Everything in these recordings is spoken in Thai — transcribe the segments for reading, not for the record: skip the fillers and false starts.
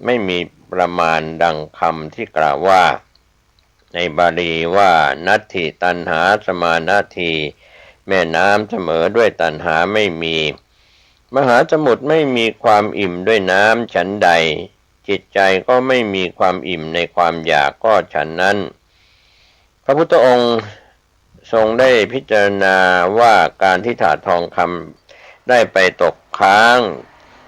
ไม่มีประมาณดังคำที่กล่าวว่าในบาลีว่านัตถิตัณหาสมานาทีแม่น้ำเสมอด้วยตัณหาไม่มีมหาสมุทรไม่มีความอิ่มด้วยน้ำฉันใดจิตใจก็ไม่มีความอิ่มในความอยากก็ฉันนั้นพระพุทธองค์ทรงได้พิจารณาว่าการที่ถาดทองคำได้ไปตกค้าง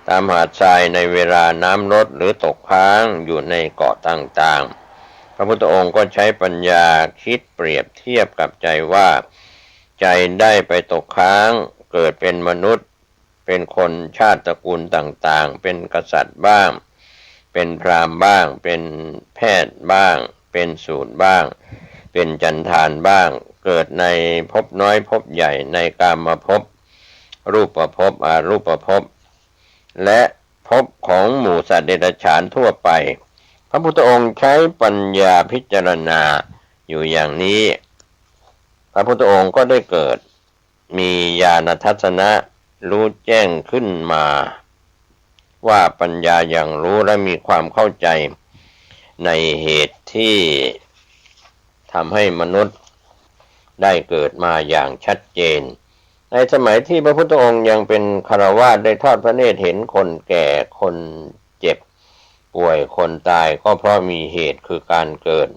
ตามหาดทรายในเวลาน้ำลดหรือตกค้างอยู่ในเกาะต่างๆพระพุทธองค์ก็ใช้ปัญญาคิดเปรียบเทียบกับใจว่าใจได้ไปตกค้างเกิดเป็นมนุษย์เป็นคนชาติตระกูลต่างๆเป็นกษัตริย์บ้างเป็นพราหมณ์บ้างเป็นแพทย์บ้างเป็นสูตรบ้างเป็นจันทานบ้างเกิดในภพน้อยภพใหญ่ในกามภพรูปภพอรูปภพและภพของหมู่สัตว์เดรัจฉานทั่วไปพระพุทธองค์ใช้ปัญญาพิจารณาอยู่อย่างนี้พระพุทธองค์ก็ได้เกิดมีญาณทัศนะรู้แจ้งขึ้นมาว่าปัญญาอย่างรู้และมีความเข้าใจในเหตุที่ทำให้มนุษย์ได้เกิดมาอย่างชัดเจนในสมัยที่พระพุทธองค์ยังเป็นฆราวาสได้ทอดพระเนตรเห็นคนแก่คนเจ็บป่วยคนตายก็เพราะมีเหตุคือการเกิด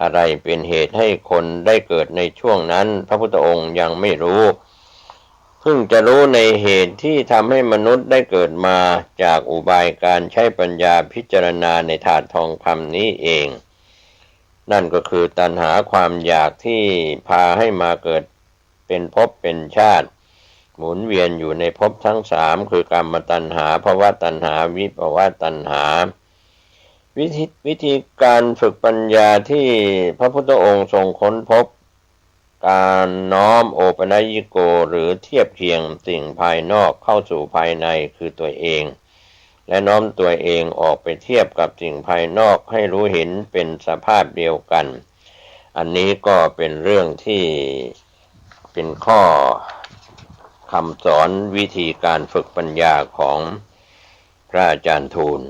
อะไรเป็นเหตุให้คนได้เกิดในช่วงนั้นพระพุทธองค์ยังไม่รู้เพิ่งจะรู้ในเหตุที่ทำให้มนุษย์ได้เกิดมาจากอุบายการใช้ปัญญาพิจารณาในถาดทองคำนี้เองนั่นก็คือตัณหาความอยากที่พาให้มาเกิดเป็นภพเป็นชาติหมุนเวียนอยู่ในภพทั้งสามคือกรรมตัณหาภวตัณหาวิภวตัณหาวิธีการฝึกปัญญาที่พระพุทธองค์ทรงค้นพบการน้อมโอปนัญิโกหรือเทียบเคียงสิ่งภายนอกเข้าสู่ภายในคือตัวเองและน้อมตัวเองออกไปเทียบกับสิ่งภายนอกให้รู้เห็นเป็นสภาพเดียวกันอันนี้ก็เป็นเรื่องที่เป็นข้อคำสอนวิธีการฝึกปัญญาของพระอาจารย์ทูล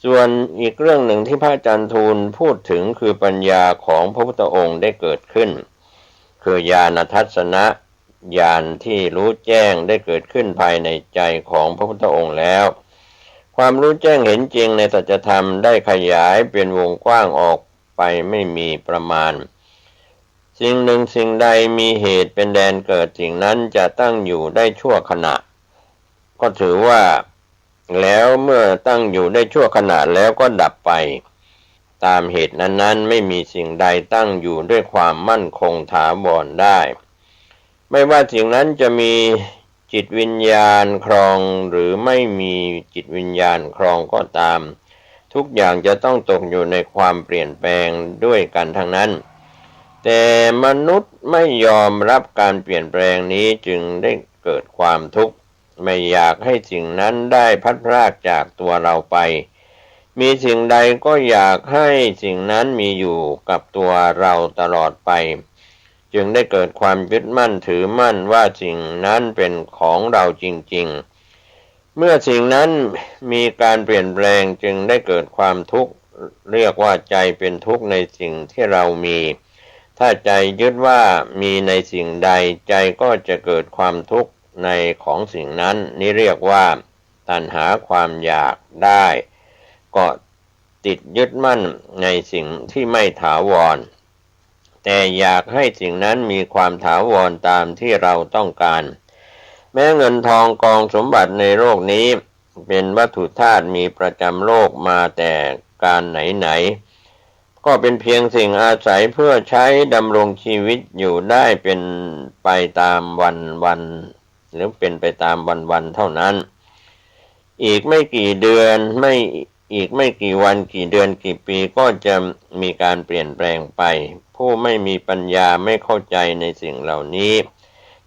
ส่วนอีกเรื่องหนึ่งที่พระอาจารย์ทูลพูดถึงคือปัญญาของพระพุทธองค์ได้เกิดขึ้นคือญาณทัศนะญาณที่รู้แจ้งได้เกิดขึ้นภายในใจของพระพุทธองค์แล้วความรู้แจ้งเห็นจริงในสัจธรรมได้ขยายเป็นวงกว้างออกไปไม่มีประมาณสิ่งหนึ่งสิ่งใดมีเหตุเป็นแดนเกิดสิ่งนั้นจะตั้งอยู่ได้ชั่วขณะก็ถือว่าแล้วเมื่อตั้งอยู่ได้ชั่วขณะแล้วก็ดับไปตามเหตุนั้นๆไม่มีสิ่งใดตั้งอยู่ด้วยความมั่นคงถาวรได้ไม่ว่าสิ่งนั้นจะมีจิตวิญญาณครองหรือไม่มีจิตวิญญาณครองก็ตามทุกอย่างจะต้องตกอยู่ในความเปลี่ยนแปลงด้วยกันทั้งนั้นแต่มนุษย์ไม่ยอมรับการเปลี่ยนแปลงนี้จึงได้เกิดความทุกข์ไม่อยากให้สิ่งนั้นได้พัดพรากจากตัวเราไปมีสิ่งใดก็อยากให้สิ่งนั้นมีอยู่กับตัวเราตลอดไปจึงได้เกิดความยึดมั่นถือมั่นว่าสิ่งนั้นเป็นของเราจริงๆเมื่อสิ่งนั้นมีการเปลี่ยนแปลงจึงได้เกิดความทุกข์เรียกว่าใจเป็นทุกข์ในสิ่งที่เรามีถ้าใจยึดว่ามีในสิ่งใดใจก็จะเกิดความทุกข์ในของสิ่งนั้นนี่เรียกว่าตัณหาความอยากได้ก็ติดยึดมั่นในสิ่งที่ไม่ถาวรแต่อยากให้สิ่งนั้นมีความถาวรตามที่เราต้องการแม้เงินทองกองสมบัติในโลกนี้เป็นวัตถุธาตุมีประจำโลกมาแต่การไหนๆก็เป็นเพียงสิ่งอาศัยเพื่อใช้ดำรงชีวิตอยู่ได้เป็นไปตามวันหรือเป็นไปตามวันเท่านั้นอีกไม่กี่เดือนอีกไม่กี่วันกี่เดือนกี่ปีก็จะมีการเปลี่ยนแปลงไปผู้ไม่มีปัญญาไม่เข้าใจในสิ่งเหล่านี้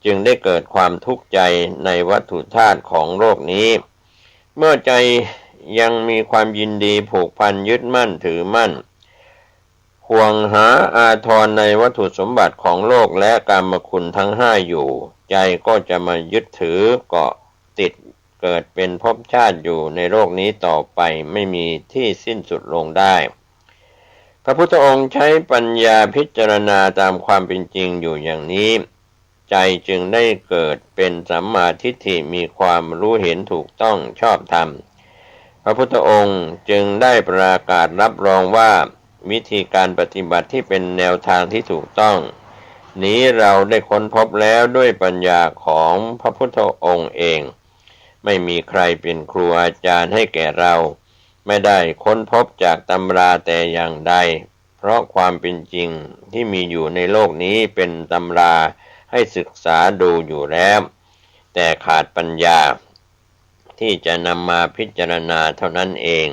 จึงได้เกิดความทุกข์ใจในวัตถุธาตุของโลกนี้เมื่อใจยังมีความยินดีผูกพันยึดมั่นถือมั่นห่วงหาอาทรในวัตถุสมบัติของโลกและกามคุณทั้งห้าอยู่ใจก็จะมายึดถือเกาะติด เกิดเป็นภพชาติอยู่ในโลกนี้ต่อไปไม่มีที่สิ้นสุดลงได้พระพุทธองค์ใช้ปัญญาพิจารณาตามความเป็นจริงอยู่อย่างนี้ใจจึงได้เกิดเป็นสัมมาทิฏฐิมีความรู้เห็นถูกต้องชอบธรรมพระพุทธองค์จึงได้ประกาศรับรองว่าวิธีการปฏิบัติที่เป็นแนวทางที่ถูกต้องนี้เราได้ค้นพบแล้วด้วยปัญญาของพระพุทธองค์เองไม่มีใครเป็นครูอาจารย์ให้แก่เราไม่ได้ค้นพบจากตำราแต่อย่างใดเพราะความเป็นจริงที่มีอยู่ในโลกนี้เป็นตำราให้ศึกษาดูอยู่แล้วแต่ขาดปัญญาที่จะนำมาพิจารณาเท่านั้นเอง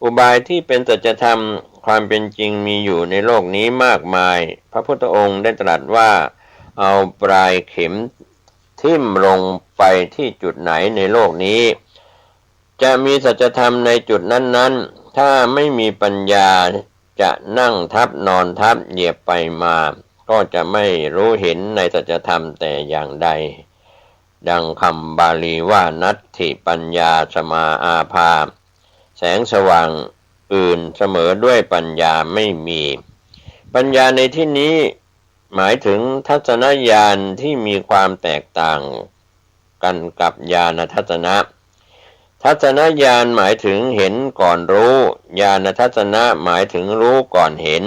อุบายที่เป็นสัจธรรมความเป็นจริงมีอยู่ในโลกนี้มากมายพระพุทธองค์ได้ตรัสว่าเอาปลายเข็มทิ่มลงไปที่จุดไหนในโลกนี้จะมีสัจธรรมในจุดนั้นๆถ้าไม่มีปัญญาจะนั่งทับนอนทับเหยียบไปมาก็จะไม่รู้เห็นในสัจธรรมแต่อย่างใดดังคำบาลีว่านัตถิปัญญาสมาอาภาแสงสว่างอื่นเสมอด้วยปัญญาไม่มีปัญญาในที่นี้หมายถึงทัศนญาณที่มีความแตกต่างกันกับญาณทัศนะทัศนญาณหมายถึงเห็นก่อนรู้ญาณทัศนะหมายถึงรู้ก่อนเห็น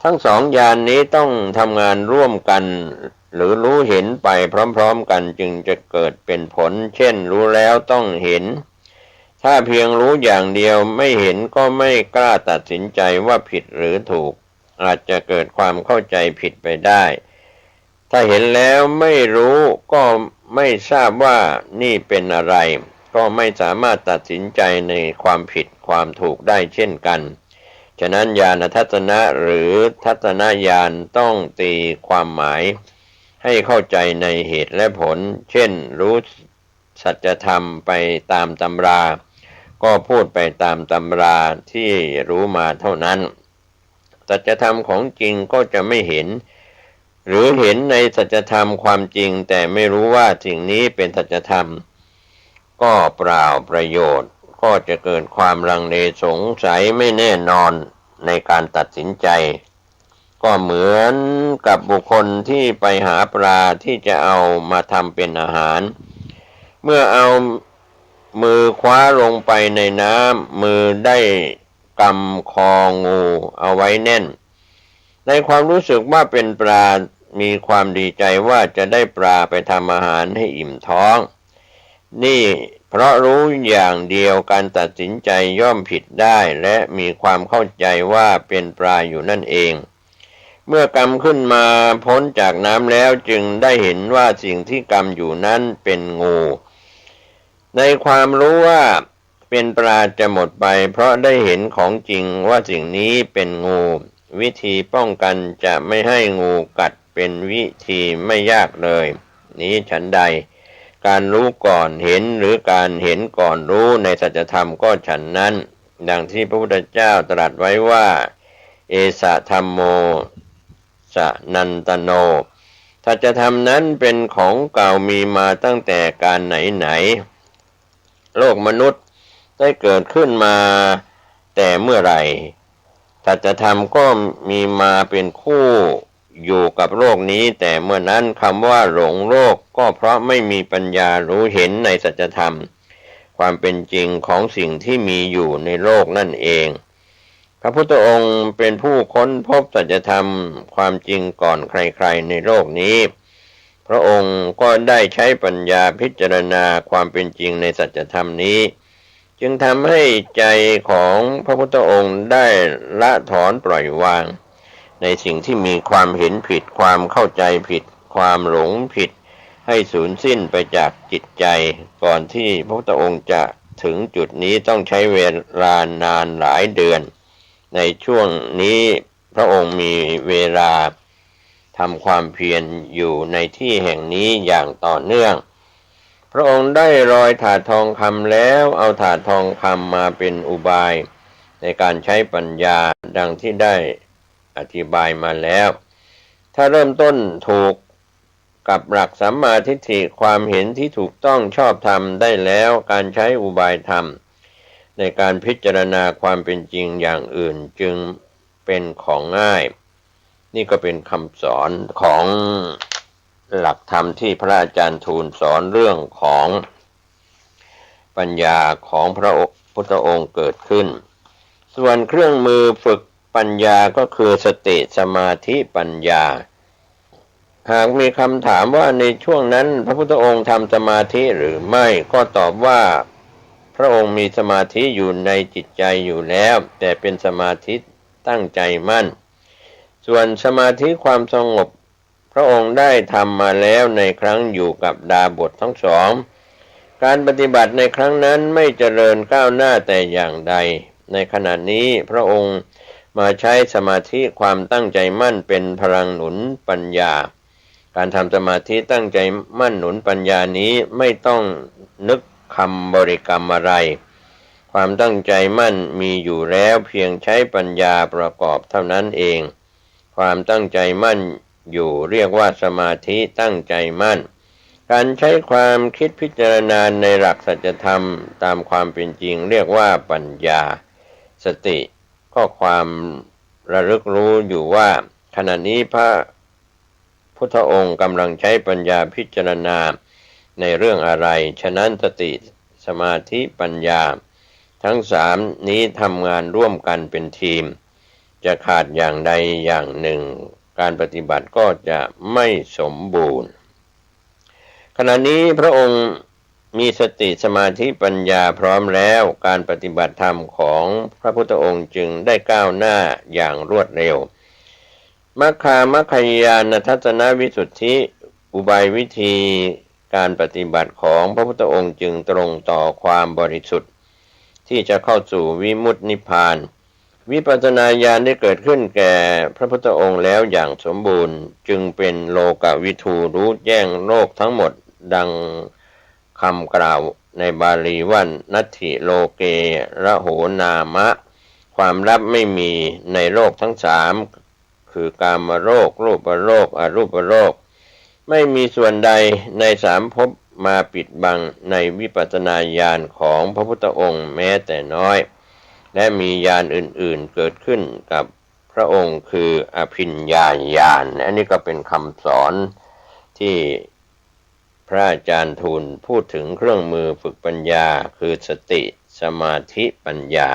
ทั้งสองญาณนี้ต้องทำงานร่วมกันหรือรู้เห็นไปพร้อมๆกันจึงจะเกิดเป็นผลเช่นรู้แล้วต้องเห็นถ้าเพียงรู้อย่างเดียวไม่เห็นก็ไม่กล้าตัดสินใจว่าผิดหรือถูกอาจจะเกิดความเข้าใจผิดไปได้ถ้าเห็นแล้วไม่รู้ก็ไม่ทราบว่านี่เป็นอะไรก็ไม่สามารถตัดสินใจในความผิดความถูกได้เช่นกันฉะนั้นญาณทัศนะหรือทัศนญาณต้องตีความหมายให้เข้าใจในเหตุและผลเช่นรู้สัจธรรมไปตามตำราก็พูดไปตามตำราที่รู้มาเท่านั้นสัจธรรมของจริงก็จะไม่เห็นหรือเห็นในสัจธรรมความจริงแต่ไม่รู้ว่าสิ่งนี้เป็นสัจธรรมก็เปล่าประโยชน์ก็จะเกิดความลังเลสงสัยไม่แน่นอนในการตัดสินใจก็เหมือนกับบุคคลที่ไปหาปลาที่จะเอามาทำเป็นอาหารเมื่อเอามือคว้าลงไปในน้ำมือได้กำคองูเอาไว้แน่นในความรู้สึกว่าเป็นปลามีความดีใจว่าจะได้ปลาไปทำอาหารให้อิ่มท้องนี่เพราะรู้อย่างเดียวการตัดสินใจย่อมผิดได้และมีความเข้าใจว่าเป็นปลาอยู่นั่นเองเมื่อกำขึ้นมาพ้นจากน้ำแล้วจึงได้เห็นว่าสิ่งที่กำอยู่นั้นเป็นงูในความรู้ว่าเป็นปลาจะหมดไปเพราะได้เห็นของจริงว่าสิ่งนี้เป็นงูวิธีป้องกันจะไม่ให้งูกัดเป็นวิธีไม่ยากเลยนี้ฉันใดการรู้ก่อนเห็นหรือการเห็นก่อนรู้ในสัจธรรมก็ฉันนั้นดังที่พระพุทธเจ้าตรัสไว้ว่าเอสะธัมโมสนันตโนสัจธรรมนั้นเป็นของเก่ามีมาตั้งแต่การไหนโลกมนุษย์ได้เกิดขึ้นมาแต่เมื่อไหร่สัจธรรมก็มีมาเป็นคู่อยู่กับโลกนี้แต่เมื่อนั้นคำว่าหลงโลกก็เพราะไม่มีปัญญารู้เห็นในสัจธรรมความเป็นจริงของสิ่งที่มีอยู่ในโลกนั่นเองพระพุทธองค์เป็นผู้ค้นพบสัจธรรมความจริงก่อนใครๆในโลกนี้พระองค์ก็ได้ใช้ปัญญาพิจารณาความเป็นจริงในสัจธรรมนี้จึงทำให้ใจของพระพุทธองค์ได้ละถอนปล่อยวางในสิ่งที่มีความเห็นผิดความเข้าใจผิดความหลงผิดให้สูญสิ้นไปจากจิตใจก่อนที่พระพุทธองค์จะถึงจุดนี้ต้องใช้เวลานานหลายเดือนในช่วงนี้พระองค์มีเวลาทำความเพียรอยู่ในที่แห่งนี้อย่างต่อเนื่องพระองค์ได้รอยถาดทองคำแล้วเอาถาดทองคำมาเป็นอุบายในการใช้ปัญญาดังที่ได้อธิบายมาแล้วถ้าเริ่มต้นถูก กับหลักสัมมาทิฏฐิความเห็นที่ถูกต้องชอบธรรมได้แล้วการใช้อุบายธรรมในการพิจารณาความเป็นจริงอย่างอื่นจึงเป็นของง่ายนี่ก็เป็นคำสอนของหลักธรรมที่พระอาจารย์ทูลสอนเรื่องของปัญญาของพระพุทธองค์เกิดขึ้นส่วนเครื่องมือฝึกปัญญาก็คือสติสมาธิปัญญาหากมีคำถามว่าในช่วงนั้นพระพุทธองค์ทำสมาธิหรือไม่ก็ตอบว่าพระองค์มีสมาธิอยู่ในจิตใจอยู่แล้วแต่เป็นสมาธิตั้งใจมั่นส่วนสมาธิความสงบพระองค์ได้ทำมาแล้วในครั้งอยู่กับดาบททั้งสองการปฏิบัติในครั้งนั้นไม่เจริญก้าวหน้าแต่อย่างใดในขณะนี้พระองค์มาใช้สมาธิความตั้งใจมั่นเป็นพลังหนุนปัญญาการทำสมาธิตั้งใจมั่นหนุนปัญญานี้ไม่ต้องนึกคำบริกรรมอะไรความตั้งใจมั่นมีอยู่แล้วเพียงใช้ปัญญาประกอบเท่านั้นเองความตั้งใจมั่นอยู่เรียกว่าสมาธิตั้งใจมั่นการใช้ความคิดพิจารณาในหลักสัจธรรมตามความเป็นจริงเรียกว่าปัญญาสติข้อความระลึกรู้อยู่ว่าขณะนี้พระพุทธองค์กำลังใช้ปัญญาพิจารณาในเรื่องอะไรฉะนั้นสติสมาธิปัญญาทั้งสามนี้ทำงานร่วมกันเป็นทีมจะขาดอย่างใดอย่างหนึ่งการปฏิบัติก็จะไม่สมบูรณ์ขณะนี้พระองค์มีสติสมาธิปัญญาพร้อมแล้วการปฏิบัติธรรมของพระพุทธองค์จึงได้ก้าวหน้าอย่างรวดเร็วมัคคายานทัศนวิสุทธิอุบายวิธีการปฏิบัติของพระพุทธองค์จึงตรงต่อความบริสุทธิ์ที่จะเข้าสู่วิมุตตินิพพานวิปัสสนาญาณได้เกิดขึ้นแก่พระพุทธองค์แล้วอย่างสมบูรณ์จึงเป็นโลกวิทูรู้แจ้งโลกทั้งหมดดังคำกล่าวในบาลีว่านัตถิโลเกระโหนามะความลับไม่มีในโลกทั้งสามคือกามโลกรูปโลกอรูปโลกไม่มีส่วนใดในสามภพมาปิดบังในวิปัสสนาญาณของพระพุทธองค์แม้แต่น้อยและมีญาณอื่นๆเกิดขึ้นกับพระองค์คืออภิญญาญาณอันนี้ก็เป็นคำสอนที่พระอาจารย์ทูลพูดถึงเครื่องมือฝึกปัญญาคือสติสมาธิปัญญา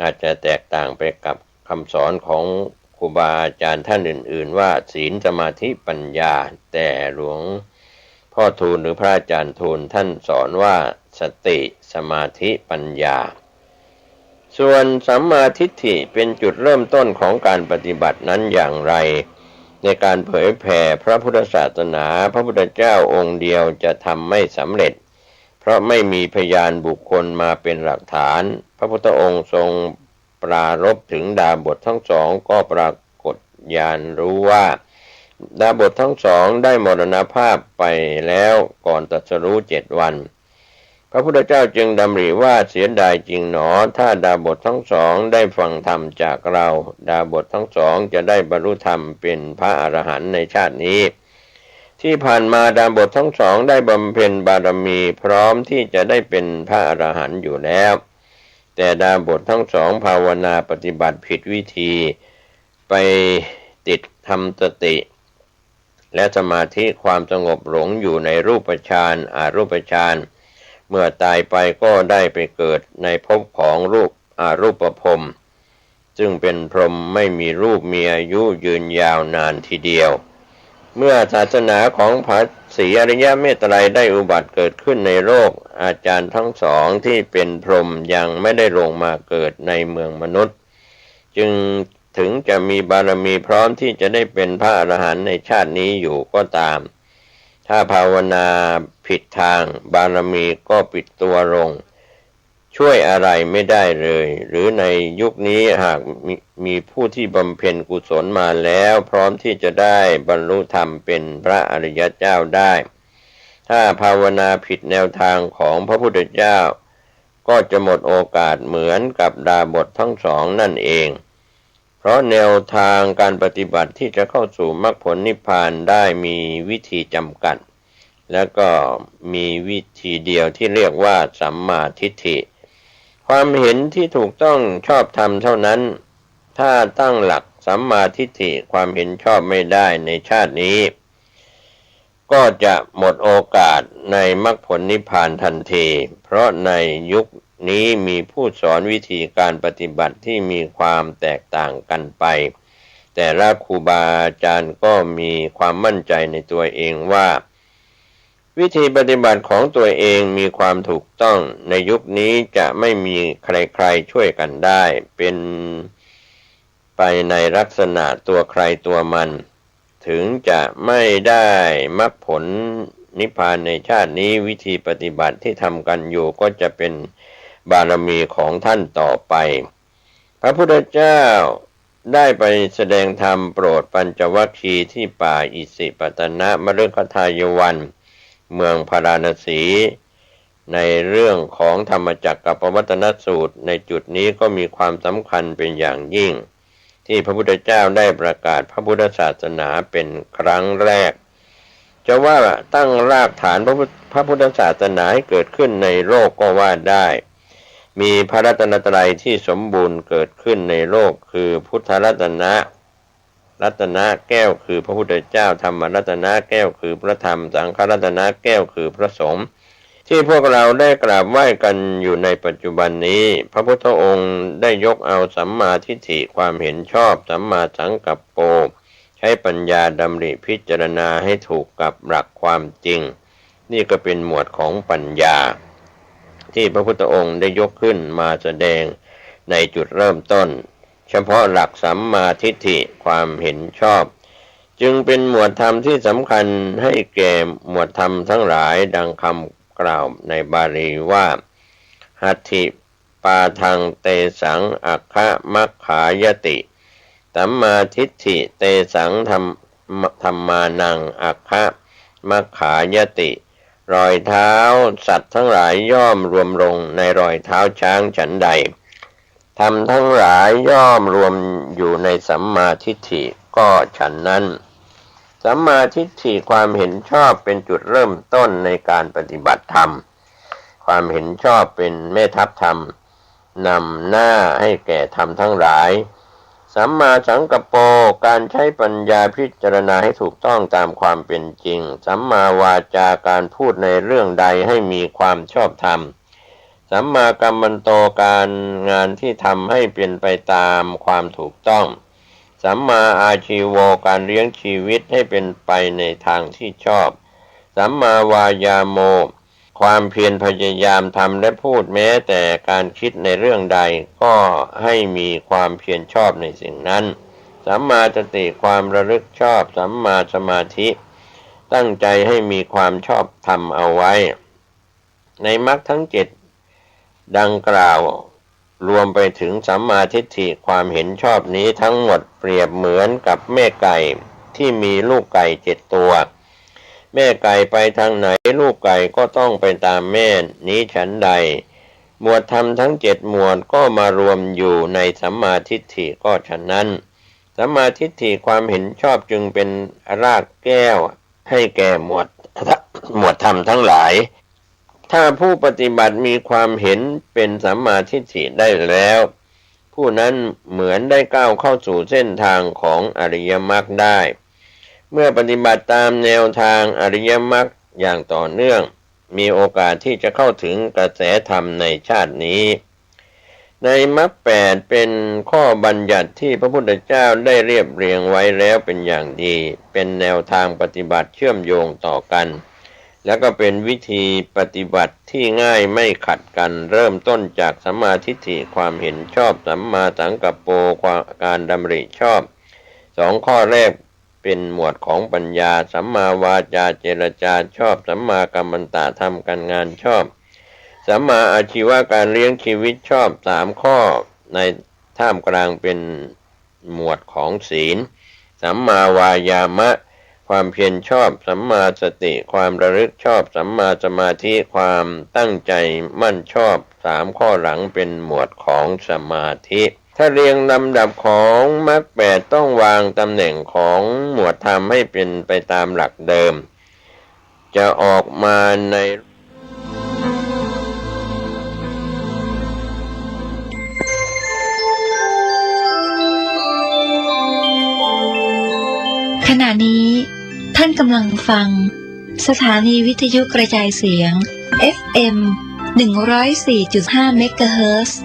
อาจจะแตกต่างไปกับคำสอนของครูบาอาจารย์ท่านอื่นๆว่าศีลสมาธิปัญญาแต่หลวงพ่อทูลหรือพระอาจารย์ทูลท่านสอนว่าสติสมาธิปัญญาส่วนสัมมาทิฏฐิเป็นจุดเริ่มต้นของการปฏิบัตินั้นอย่างไรในการเผยแผ่พระพุทธศาสนาพระพุทธเจ้าองค์เดียวจะทำไม่สำเร็จเพราะไม่มีพยานบุคคลมาเป็นหลักฐานพระพุทธองค์ทรงปรารภถึงดาบททั้งสองก็ปรากฏญาณรู้ว่าดาบททั้งสองได้มรณภาพไปแล้วก่อนตรัสรู้7 วันพระพุทธเจ้าจึงดำริว่าเสียดายจริงหนอถ้าดาบททั้งสองได้ฟังธรรมจากเราดาบททั้งสองจะได้บรรลุธรรมเป็นพระอรหันต์ในชาตินี้ที่ผ่านมาดาบททั้งสองได้บำเพ็ญบารมีพร้อมที่จะได้เป็นพระอรหันต์อยู่แล้วแต่ดาบททั้งสองภาวนาปฏิบัติผิดวิธีไปติดทำสติและสมาธิความสงบหลงอยู่ในรูปฌานอรูปฌานเมื่อตายไปก็ได้ไปเกิดในภพของรูปพรหมซึ่งเป็นพรหมไม่มีรูปมีอายุยืนยาวนานทีเดียวเมื่อศาสนาของพระศรีอริยเมตไตรได้อุบัติเกิดขึ้นในโลกอาจารย์ทั้งสองที่เป็นพรหมยังไม่ได้ลงมาเกิดในเมืองมนุษย์จึงถึงจะมีบารมีพร้อมที่จะได้เป็นพระอรหันต์ในชาตินี้อยู่ก็ตามถ้าภาวนาผิดทางบารมีก็ปิดตัวลงช่วยอะไรไม่ได้เลยหรือในยุคนี้หากมีผู้ที่บำเพ็ญกุศลมาแล้วพร้อมที่จะได้บรรลุธรรมเป็นพระอริยเจ้าได้ถ้าภาวนาผิดแนวทางของพระพุทธเจ้าก็จะหมดโอกาสเหมือนกับดาบททั้งสองนั่นเองเพ ราะแนวทางการปฏิบัติที่จะเข้าสู่มรรคผลนิพพานได้มีวิธีจำกัดแล้วก็มีวิธีเดียวที่เรียกว่าสัมมาทิฏฐิความเห็นที่ถูกต้องชอบธรรมเท่านั้นถ้าตั้งหลักสัมมาทิฏฐิความเห็นชอบไม่ได้ในชาตินี้ก็จะหมดโอกาสในมรรคผลนิพพานทันทีเพราะในยุคนี้มีผู้สอนวิธีการปฏิบัติที่มีความแตกต่างกันไปแต่ละครูบาอาจารย์ก็มีความมั่นใจในตัวเองว่าวิธีปฏิบัติของตัวเองมีความถูกต้องในยุคนี้จะไม่มีใครๆช่วยกันได้เป็นไปในลักษณะตัวใครตัวมันถึงจะไม่ได้มรรคผลนิพพานในชาตินี้วิธีปฏิบัติที่ทำกันอยู่ก็จะเป็นบารมีของท่านต่อไปพระพุทธเจ้าได้ไปแสดงธรรมโปรดปัญจวัคคีย์ที่ป่าอิสิปตนมฤคทายวันเมืองพาราณสีในเรื่องของธรรมจักรกับปวัตตนสูตรในจุดนี้ก็มีความสำคัญเป็นอย่างยิ่งที่พระพุทธเจ้าได้ประกาศพระพุทธศาสนาเป็นครั้งแรกจะว่าตั้งรากฐานพระพุทธศาสนาให้เกิดขึ้นในโลกก็ว่าได้มีพระรัตนตรัยที่สมบูรณ์เกิดขึ้นในโลกคือพุทธรัตนะแก้วคือพระพุทธเจ้าธรรมรัตนะแก้วคือพระธรรมสังฆรัตนะแก้วคือพระสงฆ์ที่พวกเราได้กราบไหว้กันอยู่ในปัจจุบันนี้พระพุทธองค์ได้ยกเอาสัมมาทิฏฐิความเห็นชอบสัมมาสังกัปโปใช้ปัญญาดำริพิจารณาให้ถูกกับหลักความจริงนี่ก็เป็นหมวดของปัญญาที่พระพุทธองค์ได้ยกขึ้นมาแสดงในจุดเริ่มต้นเฉพาะหลักสัมมาทิฏฐิความเห็นชอบจึงเป็นหมวดธรรมที่สำคัญให้แก่หมวดธรรมทั้งหลายดังคำกล่าวในบาลีว่าหัตถิปาทังเตสังอัคคะมัคขายติสัมมาทิฏฐิเตสังธัมมานังอัคคะมัคขายติรอยเท้าสัตว์ทั้งหลายย่อมรวมลงในรอยเท้าช้างฉันใดธรรมทั้งหลายย่อมรวมอยู่ในสัมมาทิฏฐิก็ฉันนั้นสัมมาทิฏฐิความเห็นชอบเป็นจุดเริ่มต้นในการปฏิบัติธรรมความเห็นชอบเป็นแม่ทัพธรรมนำหน้าให้แก่ธรรมทั้งหลายสัมมาสังกัปโปการใช้ปัญญาพิจารณาให้ถูกต้องตามความเป็นจริงสัมมาวาจาการพูดในเรื่องใดให้มีความชอบธรรมสัมมากัมมันโตการงานที่ทำให้เป็นไปตามความถูกต้องสัมมาอาชีโวการเลี้ยงชีวิตให้เป็นไปในทางที่ชอบสัมมาวายาโมความเพียรพยายามทำและพูดแม้แต่การคิดในเรื่องใดก็ให้มีความเพียรชอบในสิ่งนั้นสัมมาสติความระลึกชอบสัมมาสมาธิตั้งใจให้มีความชอบธรรมเอาไว้ในมรรคทั้ง7ดังกล่าวรวมไปถึงสัมมาทิฏฐิความเห็นชอบนี้ทั้งหมดเปรียบเหมือนกับแม่ไก่ที่มีลูกไก่7ตัวแม่ไก่ไปทางไหนลูกไก่ก็ต้องไปตามแม่นี้ฉันใดหมวดธรรมทั้ง7หมวดก็มารวมอยู่ในสัมมาทิฏฐิก็ฉะนั้นสัมมาทิฏฐิความเห็นชอบจึงเป็นรากแก้วให้แก่หมวดธรรมทั้งหลายถ้าผู้ปฏิบัติมีความเห็นเป็นสัมมาทิฏฐิได้แล้วผู้นั้นเหมือนได้ก้าวเข้าสู่เส้นทางของอริยมรรคได้เมื่อปฏิบัติตามแนวทางอริยมรรคอย่างต่อเนื่องมีโอกาสที่จะเข้าถึงกระแสธรรมในชาตินี้ในมรรค8เป็นข้อบัญญัติที่พระพุทธเจ้าได้เรียบเรียงไว้แล้วเป็นอย่างดีเป็นแนวทางปฏิบัติเชื่อมโยงต่อกันแล้วก็เป็นวิธีปฏิบัติที่ง่ายไม่ขัดกันเริ่มต้นจากสัมมาทิฏฐิความเห็นชอบสัมมาสังกัปโปการดำริชอบ2ข้อแรกเป็นหมวดของปัญญาสัมมาวาจาเจรจาชอบสัมมากัมมันตะทำการงานชอบสัมมาอาชีวะการเลี้ยงชีวิตชอบ3ข้อในท่ามกลางเป็นหมวดของศีลสัมมาวายามะความเพียรชอบสัมมาสติความระลึกชอบสัมมาสมาธิความตั้งใจมั่นชอบ3ข้อหลังเป็นหมวดของสมาธิ ถ้าเรียงลำดับของมรรคแปดต้องวางตำแหน่งของหมวดธรรมให้เป็นไปตามหลักเดิมจะออกมาในขณะนี้ท่านกำลังฟังสถานีวิทยุกระจายเสียง FM 104.5 เมกะเฮิรตซ์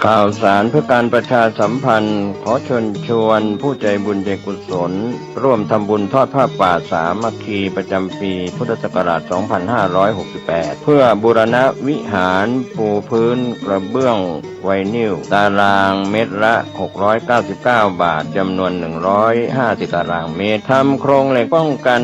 ข่าวสารเพื่อการประชาสัมพันธ์ขอเชิญชวนผู้ใจบุญใจกุศลร่วมทำบุญทอดผ้าป่าสามัคคีประจำปีพุทธศักราช 2568 เพื่อบูรณะวิหารปูพื้นกระเบื้องไวนิลตารางเมตรละ 699 บาทจำนวน 150 ตารางเมตรทำโครงเหล็กป้องกัน